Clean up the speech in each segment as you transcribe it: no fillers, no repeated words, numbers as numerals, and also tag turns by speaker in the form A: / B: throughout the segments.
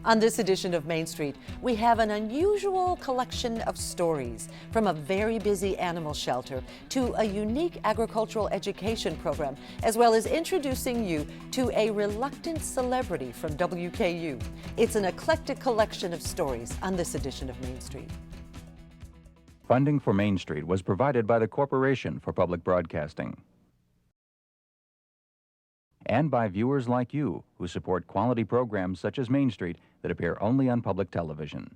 A: On this edition of Main Street, we have an unusual collection of stories, from a very busy animal shelter to a unique agricultural education program, as well as introducing you to a reluctant celebrity from WKU. It's an eclectic collection of stories on this edition of Main Street.
B: Funding for Main Street was provided by the Corporation for Public Broadcasting and by viewers like you who support quality programs such as Main Street that appear only on public television.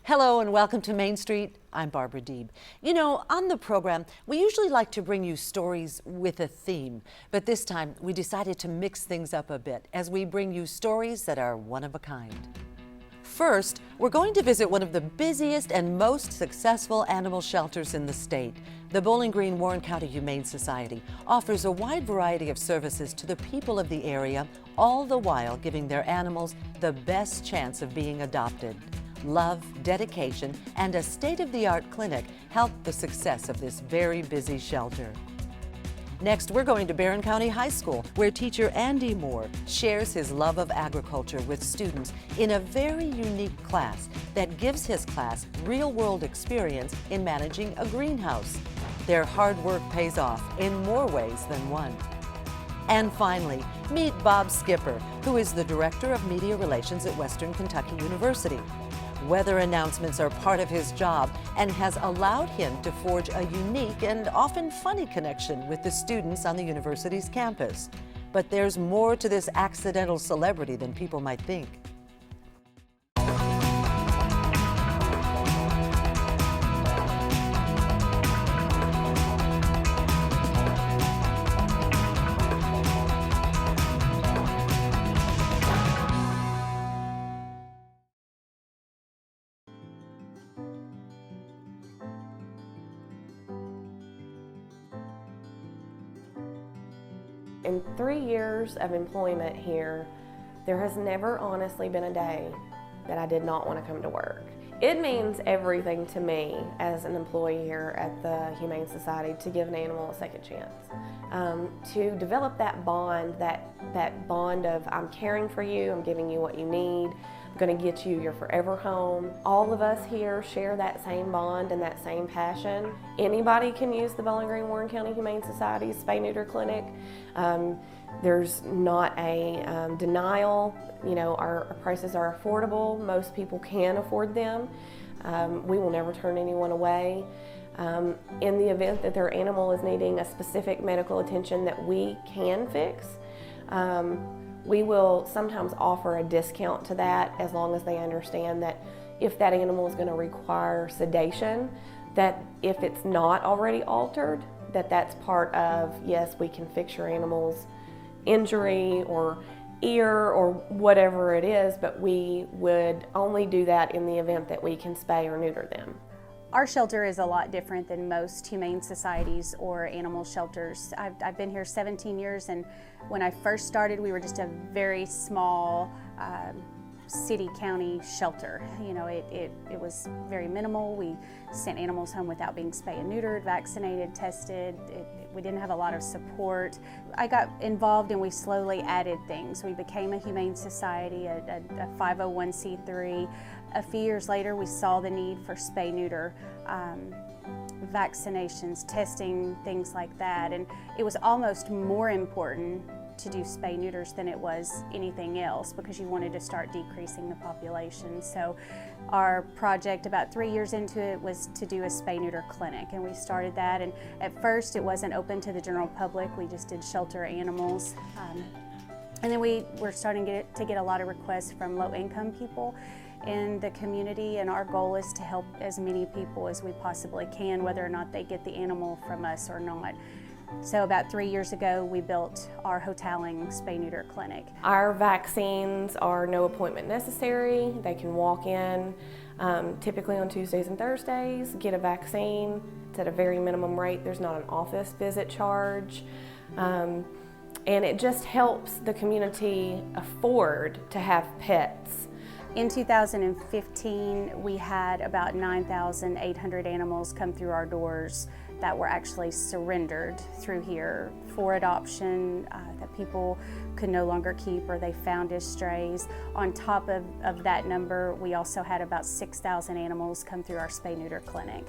A: Hello and welcome to Main Street. I'm Barbara Deeb. You know, on the program, we usually like to bring you stories with a theme, but this time we decided to mix things up a bit as we bring you stories that are one of a kind. First, we're going to visit one of the busiest and most successful animal shelters in the state. The Bowling Green Barren County Humane Society offers a wide variety of services to the people of the area, all the while giving their animals the best chance of being adopted. Love, dedication, and a state-of-the-art clinic help the success of this very busy shelter. Next, we're going to Barren County High School, where teacher Andy Moore shares his love of agriculture with students in a very unique class that gives his class real-world experience in managing a greenhouse. Their hard work pays off in more ways than one. And finally, meet Bob Skipper, who is the Director of Media Relations at Western Kentucky University. Weather announcements are part of his job and has allowed him to forge a unique and often funny connection with the students on the university's campus. But there's more to this accidental celebrity than people might think.
C: In 3 years of employment here, there has never honestly been a day that I did not want to come to work. It means everything to me as an employee here at the Humane Society to give an animal a second chance. To develop that bond, that bond of I'm caring for you, I'm giving you what you need, I'm going to get you your forever home. All of us here share that same bond and that same passion. Anybody can use the Bowling Green Barren County Humane Society's Spay Neuter Clinic. There's not a denial. You know, our prices are affordable. Most people can afford them. We will never turn anyone away. In the event that their animal is needing a specific medical attention that we can fix, we will sometimes offer a discount to that as long as they understand that if that animal is going to require sedation, that if it's not already altered, that's part of, yes, we can fix your animal's injury or ear or whatever it is, but we would only do that in the event that we can spay or neuter them.
D: Our shelter is a lot different than most humane societies or animal shelters. I've been here 17 years, and when I first started, we were just a very small city-county shelter. You know, it was very minimal. We sent animals home without being spayed and neutered, vaccinated, tested. We didn't have a lot of support. I got involved and we slowly added things. We became a humane society, a 501c3. A few years later, we saw the need for spay-neuter, vaccinations, testing, things like that. And it was almost more important to do spay-neuters than it was anything else because you wanted to start decreasing the population. So our project, about 3 years into it, was to do a spay-neuter clinic, and we started that. And at first, it wasn't open to the general public. We just did shelter animals. And then we were starting to get a lot of requests from low-income people in the community, and our goal is to help as many people as we possibly can, whether or not they get the animal from us or not. So about 3 years ago, we built our hoteling spay-neuter clinic.
C: Our vaccines are no appointment necessary. They can walk in typically on Tuesdays and Thursdays, get a vaccine. It's at a very minimum rate. There's not an office visit charge. And it just helps the community afford to have pets.
D: In 2015, we had about 9,800 animals come through our doors that were actually surrendered through here for adoption, that people could no longer keep or they found as strays. On top of that number, we also had about 6,000 animals come through our spay-neuter clinic.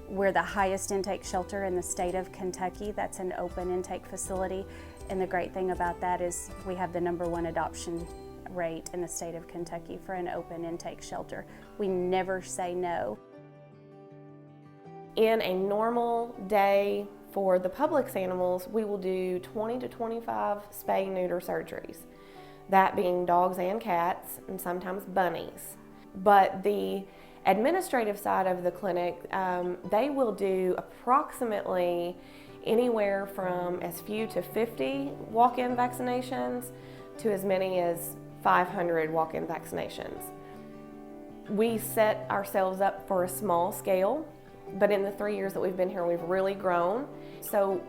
D: We're the highest intake shelter in the state of Kentucky. That's an open intake facility. And the great thing about that is we have the #1 adoption rate in the state of Kentucky for an open intake shelter. We never say no.
C: In a normal day for the public's animals, we will do 20 to 25 spay-neuter surgeries, that being dogs and cats and sometimes bunnies. But the administrative side of the clinic, they will do approximately anywhere from as few to 50 walk-in vaccinations to as many as 500 walk-in vaccinations. We set ourselves up for a small scale, but in the 3 years that we've been here, we've really grown. So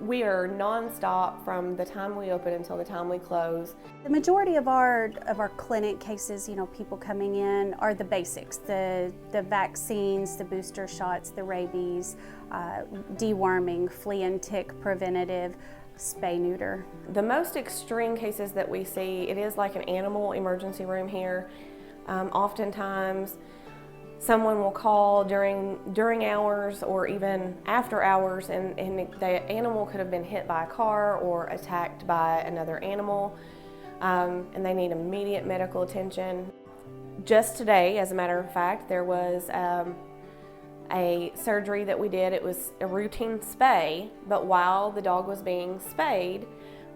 C: we are nonstop from the time we open until the time we close.
D: The majority of our clinic cases, people coming in are the basics, the vaccines, the booster shots, the rabies, deworming, flea and tick preventative, spay-neuter.
C: The most extreme cases that we see, it is like an animal emergency room here. Oftentimes, someone will call during hours or even after hours, and the animal could have been hit by a car or attacked by another animal, and they need immediate medical attention. Just today, as a matter of fact, there was a surgery that we did. It was a routine spay, but while the dog was being spayed,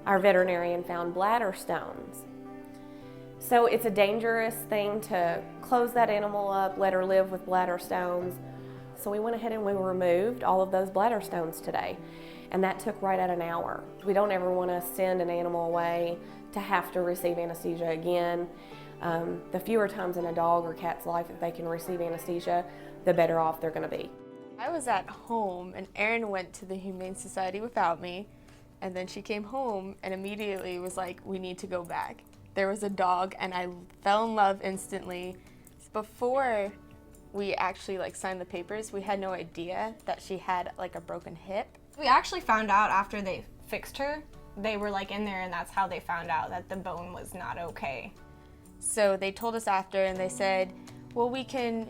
C: our veterinarian found bladder stones. So it's a dangerous thing to close that animal up, let her live with bladder stones. So we went ahead and we removed all of those bladder stones today. And that took right at an hour. We don't ever want to send an animal away to have to receive anesthesia again. The fewer times in a dog or cat's life that they can receive anesthesia, the better off they're going to be.
E: I was at home and Erin went to the Humane Society without me, and then she came home and immediately was like, we need to go back. There was a dog and I fell in love instantly. Before we actually signed the papers, we had no idea that she had a broken hip.
F: We actually found out after they fixed her. They were in there, and that's how they found out that the bone was not okay.
E: So they told us after and they said, well, we can,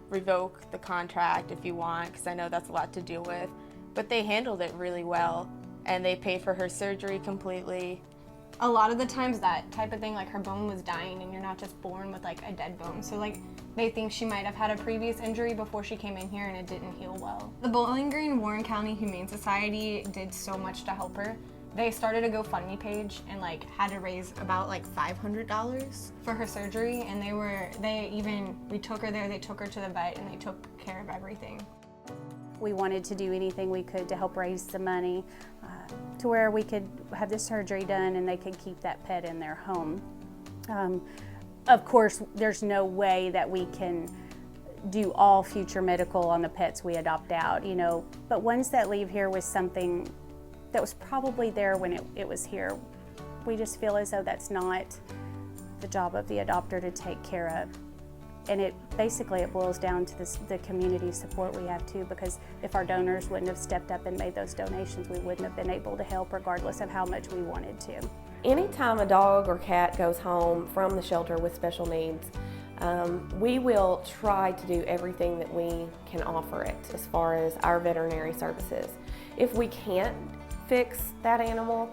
E: revoke the contract if you want, because I know that's a lot to deal with. But they handled it really well and they paid for her surgery completely.
F: A lot of the times that type of thing, her bone was dying, and you're not just born with a dead bone. So they think she might have had a previous injury before she came in here and it didn't heal well. The Bowling Green Barren County Humane Society did so much to help her. They started a GoFundMe page and had to raise about $500 for her surgery, and we took her there, they took her to the vet, and they took care of everything.
D: We wanted to do anything we could to help raise the money to where we could have the surgery done and they could keep that pet in their home. Of course, there's no way that we can do all future medical on the pets we adopt out, but ones that leave here with something that was probably there when it was here, we just feel as though that's not the job of the adopter to take care of. And it boils down to the community support we have too, because if our donors wouldn't have stepped up and made those donations, we wouldn't have been able to help regardless of how much we wanted to.
C: Anytime a dog or cat goes home from the shelter with special needs, we will try to do everything that we can offer it as far as our veterinary services. If we can't fix that animal,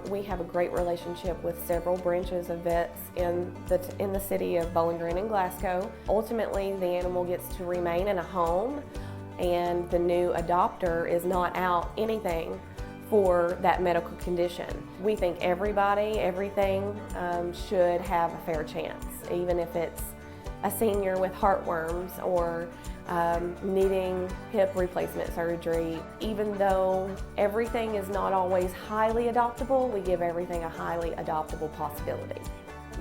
C: we have a great relationship with several branches of vets in the city of Bowling Green and Glasgow. Ultimately, the animal gets to remain in a home, and the new adopter is not out anything for that medical condition. We think everything should have a fair chance, even if it's a senior with heartworms or needing hip replacement surgery. Even though everything is not always highly adoptable, we give everything a highly adoptable possibility.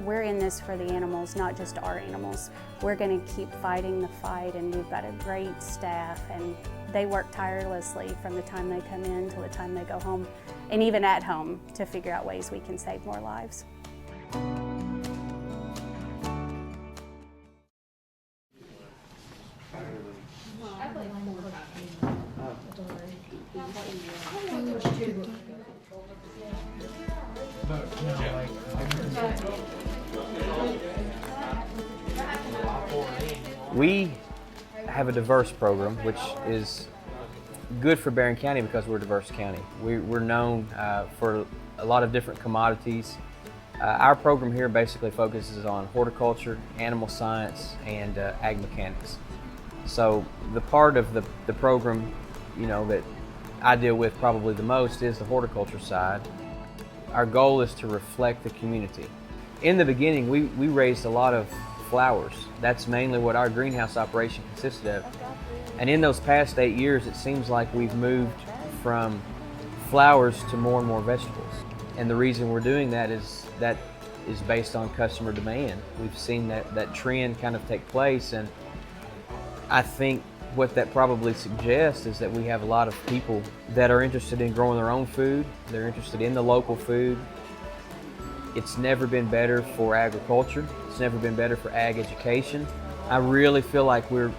D: We're in this for the animals, not just our animals. We're going to keep fighting the fight, and we've got a great staff, and they work tirelessly from the time they come in till the time they go home, and even at home, to figure out ways we can save more lives.
G: I play We have a diverse program, which is good for Barron County because we're a diverse county. We're known for a lot of different commodities. Our program here basically focuses on horticulture, animal science, and ag mechanics. So the part of the program, that I deal with probably the most is the horticulture side. Our goal is to reflect the community. In the beginning, we raised a lot of flowers. That's mainly what our greenhouse operation consisted of. And in those past 8 years, it seems like we've moved from flowers to more and more vegetables. And the reason we're doing that is based on customer demand. We've seen that trend kind of take place, and I think what that probably suggests is that we have a lot of people that are interested in growing their own food. They're interested in the local food. It's never been better for agriculture. It's never been better for ag education. I really feel like we're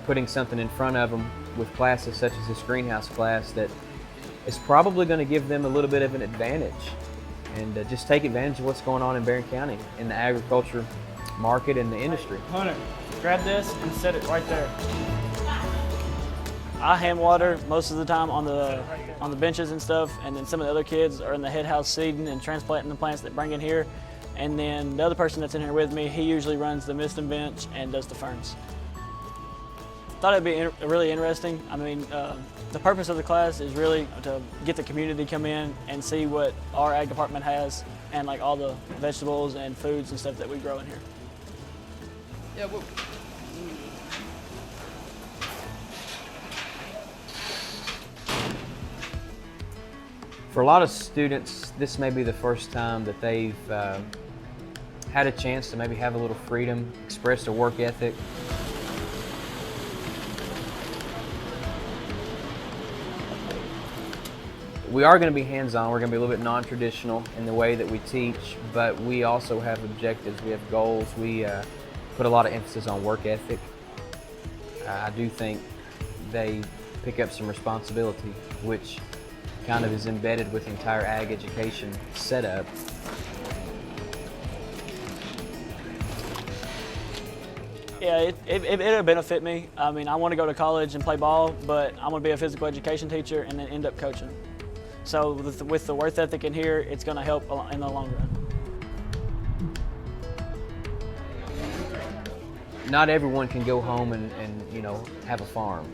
G: putting something in front of them with classes such as this greenhouse class that is probably going to give them a little bit of an advantage, and just take advantage of what's going on in Barron County in the agriculture market and the industry.
H: Hunter, grab this and set it right there. I hand water most of the time on the benches and stuff, and then some of the other kids are in the head house seeding and transplanting the plants that bring in here. And then the other person that's in here with me, he usually runs the misting bench and does the ferns. Thought it'd be really interesting. I mean, the purpose of the class is really to get the community to come in and see what our ag department has, and like all the vegetables and foods and stuff that we grow in here. Yeah, well.
G: For a lot of students, this may be the first time that they've had a chance to maybe have a little freedom, express their work ethic. We are going to be hands-on. We're going to be a little bit non-traditional in the way that we teach, but we also have objectives. We have goals. We put a lot of emphasis on work ethic. I do think they pick up some responsibility, which kind of is embedded with the entire ag education setup.
H: Yeah, it'll benefit me. I mean, I want to go to college and play ball, but I want to be a physical education teacher and then end up coaching. So with the work ethic in here, it's going to help in the long run.
G: Not everyone can go home and have a farm,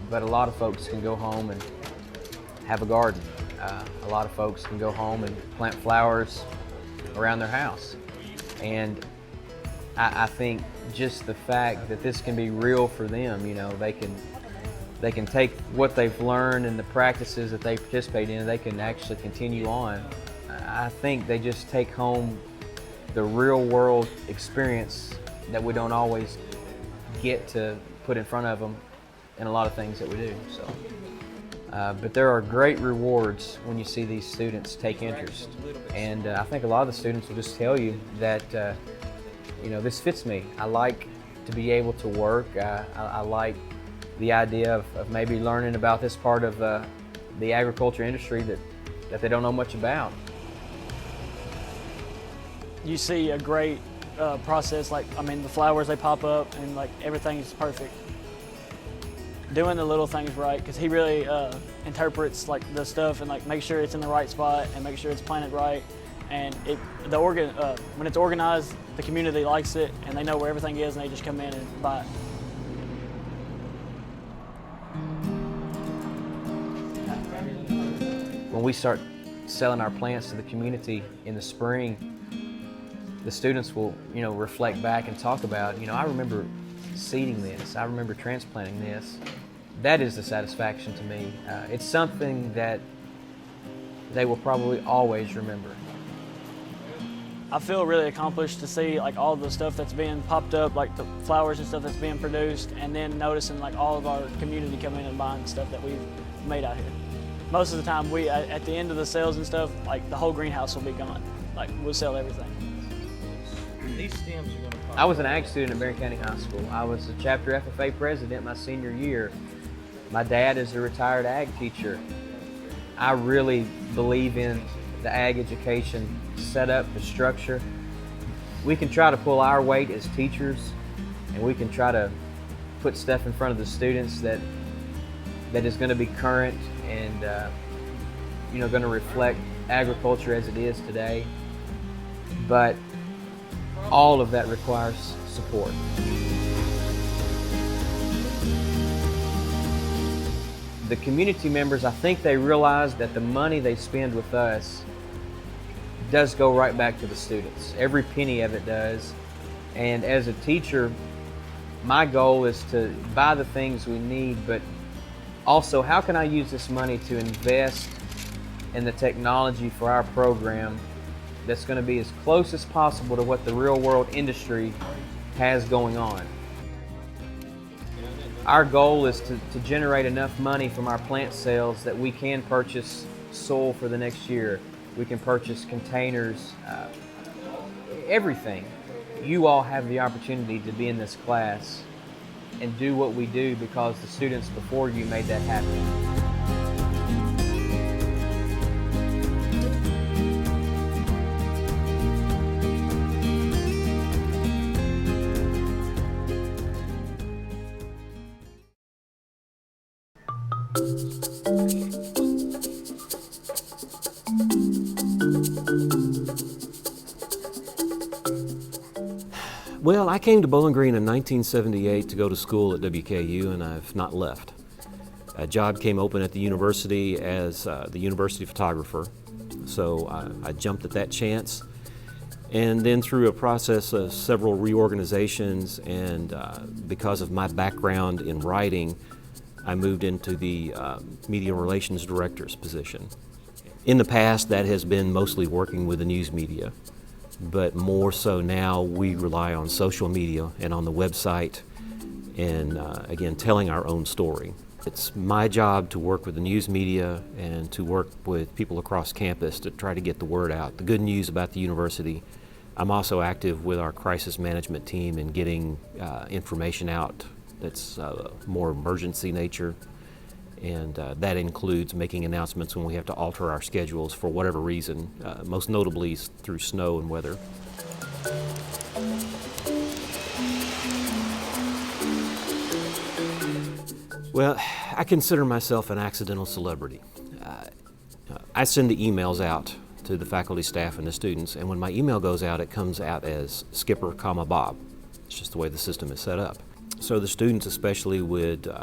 G: but a lot of folks can go home and have a garden. A lot of folks can go home and plant flowers around their house. And I think just the fact that this can be real for them, they can take what they've learned and the practices that they participate in, they can actually continue on. I think they just take home the real world experience that we don't always get to put in front of them in a lot of things that we do. So, but there are great rewards when you see these students take interest. And I think a lot of the students will just tell you that, this fits me. I like to be able to work. I like the idea of maybe learning about this part of the agriculture industry that they don't know much about.
H: You see a great process, the flowers, they pop up and everything is perfect. Doing the little things right, because he really interprets the stuff and make sure it's in the right spot and make sure it's planted right. And when it's organized, the community likes it and they know where everything is and they just come in and buy it.
G: When we start selling our plants to the community in the spring, the students will, reflect back and talk about, I remember seeding this, I remember transplanting this. That is the satisfaction to me. It's something that they will probably always remember.
H: I feel really accomplished to see all the stuff that's being popped up, the flowers and stuff that's being produced, and then noticing all of our community come in and buying stuff that we've made out here. Most of the time, at the end of the sales and stuff, the whole greenhouse will be gone. We'll sell everything.
I: These stems are going to pop.
G: I was an ag student at Barren County High School. I was a chapter FFA president my senior year. My dad is a retired ag teacher. I really believe in the ag education setup, the structure. We can try to pull our weight as teachers, and we can try to put stuff in front of the students that is going to be current and going to reflect agriculture as it is today. But all of that requires support. The community members, I think they realize that the money they spend with us does go right back to the students. Every penny of it does. And as a teacher, my goal is to buy the things we need, but also how can I use this money to invest in the technology for our program that's going to be as close as possible to what the real world industry has going on. Our goal is to generate enough money from our plant sales that we can purchase soil for the next year. We can purchase containers, everything. You all have the opportunity to be in this class and do what we do because the students before you made that happen.
J: Well, I came to Bowling Green in 1978 to go to school at WKU, and I've not left. A job came open at the university as the university photographer, so I jumped at that chance. And then through a process of several reorganizations and because of my background in writing, I moved into the media relations director's position. In the past, that has been mostly working with the news media. But more so now, we rely on social media and on the website and, again, telling our own story. It's my job to work with the news media and to work with people across campus to try to get the word out, the good news about the university. I'm also active with our crisis management team in getting information out that's more emergency nature. And that includes making announcements when we have to alter our schedules for whatever reason, most notably through snow and weather. Well, I consider myself an accidental celebrity. I send the emails out to the faculty, staff, and the students, and when my email goes out, it comes out as Skipper, Bob. It's just the way the system is set up. So the students especially would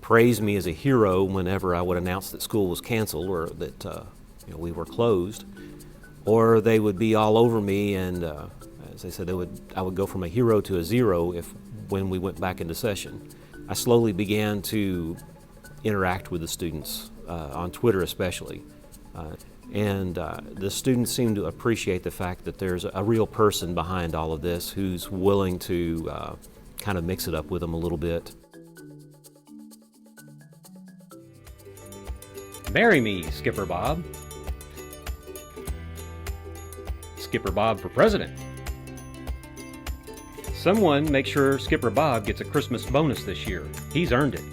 J: praise me as a hero whenever I would announce that school was canceled or that we were closed, or they would be all over me, and as I said, I would go from a hero to a zero when we went back into session. I slowly began to interact with the students on Twitter especially, and the students seem to appreciate the fact that there's a real person behind all of this who's willing to kind of mix it up with them a little bit.
K: Marry me, Skipper Bob. Skipper Bob for president. Someone make sure Skipper Bob gets a Christmas bonus this year. He's earned it.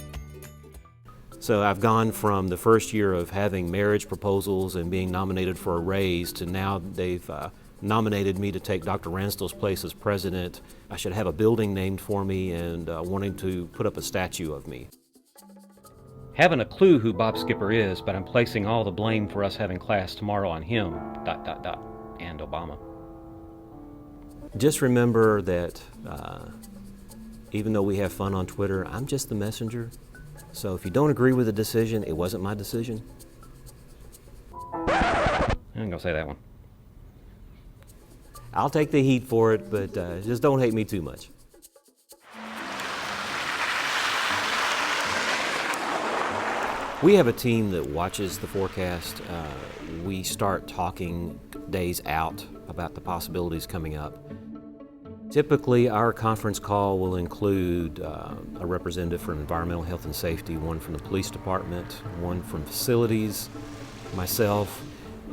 J: So I've gone from the first year of having marriage proposals and being nominated for a raise to now they've nominated me to take Dr. Ransdell's place as president. I should have a building named for me and wanting to put up a statue of me.
K: Haven't a clue who Bob Skipper is, but I'm placing all the blame for us having class tomorrow on him, ... and Obama.
J: Just remember that even though we have fun on Twitter, I'm just the messenger. So if you don't agree with the decision, it wasn't my decision.
K: I'm gonna say that one.
J: I'll take the heat for it, but just don't hate me too much. We have a team that watches the forecast. We start talking days out about the possibilities coming up. Typically, our conference call will include a representative from environmental health and safety, one from the police department, one from facilities, myself,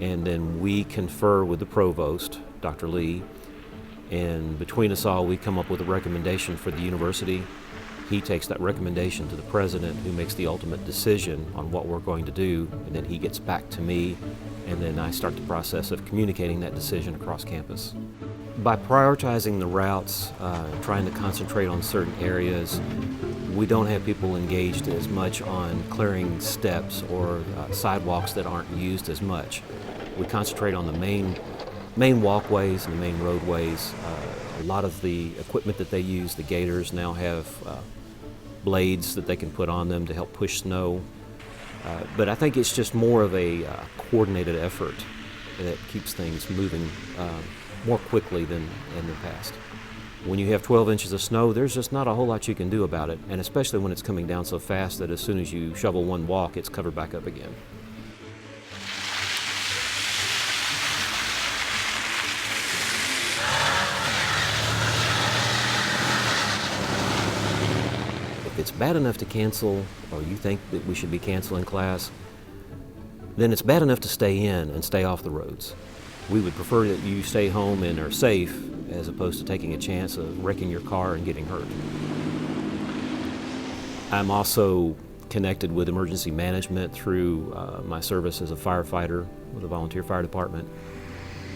J: and then we confer with the provost, Dr. Lee, and between us all, we come up with a recommendation for the university, He takes that recommendation to the president, who makes the ultimate decision on what we're going to do, and then he gets back to me, and then I start the process of communicating that decision across campus. By prioritizing the routes, trying to concentrate on certain areas, we don't have people engaged as much on clearing steps or sidewalks that aren't used as much. We concentrate on the main walkways and the main roadways. A lot of the equipment that they use, the gators, now have blades that they can put on them to help push snow. But I think it's just more of a coordinated effort that keeps things moving more quickly than in the past. When you have 12 inches of snow, there's just not a whole lot you can do about it, and especially when it's coming down so fast that as soon as you shovel one walk, it's covered back up again. If it's bad enough to cancel, or you think that we should be canceling class, then it's bad enough to stay in and stay off the roads. We would prefer that you stay home and are safe as opposed to taking a chance of wrecking your car and getting hurt. I'm also connected with emergency management through my service as a firefighter with a volunteer fire department.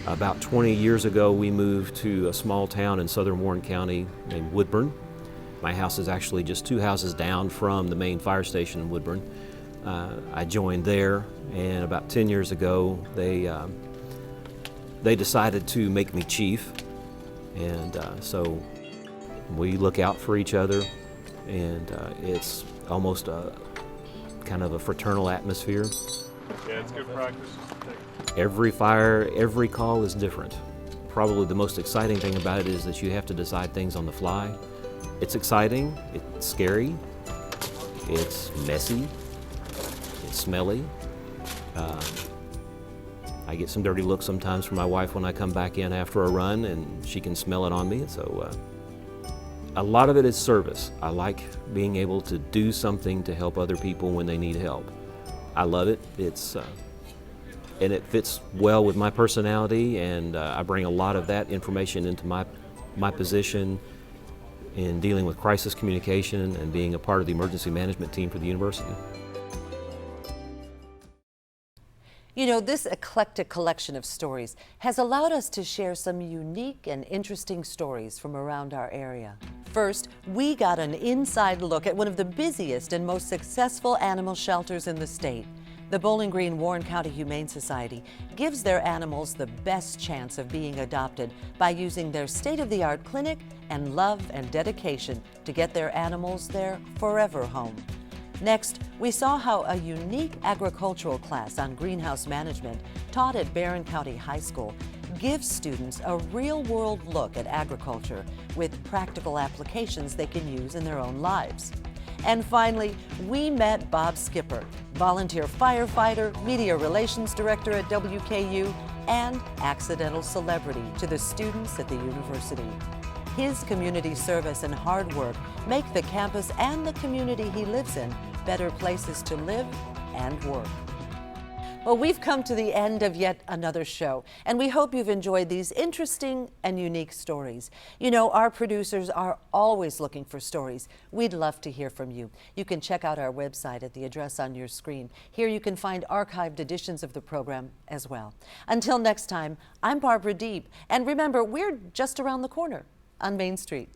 J: About 20 years ago, we moved to a small town in southern Warren County named Woodburn. My house is actually just 2 houses down from the main fire station in Woodburn. I joined there, and about 10 years ago, they decided to make me chief, and so we look out for each other, and it's almost a kind of a fraternal atmosphere.
L: Yeah, it's good practice.
J: Every fire, every call is different. Probably the most exciting thing about it is that you have to decide things on the fly. It's exciting, it's scary, it's messy, it's smelly. I get some dirty looks sometimes from my wife when I come back in after a run, and she can smell it on me. So a lot of it is service. I like being able to do something to help other people when they need help. I love it. And it fits well with my personality, and I bring a lot of that information into my position in dealing with crisis communication and being a part of the emergency management team for the university.
A: You know, this eclectic collection of stories has allowed us to share some unique and interesting stories from around our area. First, we got an inside look at one of the busiest and most successful animal shelters in the state. The Bowling Green Warren County Humane Society gives their animals the best chance of being adopted by using their state-of-the-art clinic and love and dedication to get their animals their forever home. Next, we saw how a unique agricultural class on greenhouse management taught at Barren County High School gives students a real-world look at agriculture with practical applications they can use in their own lives. And finally, we met Bob Skipper, volunteer firefighter, media relations director at WKU, and accidental celebrity to the students at the university. His community service and hard work make the campus and the community he lives in better places to live and work. Well, we've come to the end of yet another show, and we hope you've enjoyed these interesting and unique stories. You know, our producers are always looking for stories. We'd love to hear from you. You can check out our website at the address on your screen. Here you can find archived editions of the program as well. Until next time, I'm Barbara Deeb, and remember, we're just around the corner on Main Street.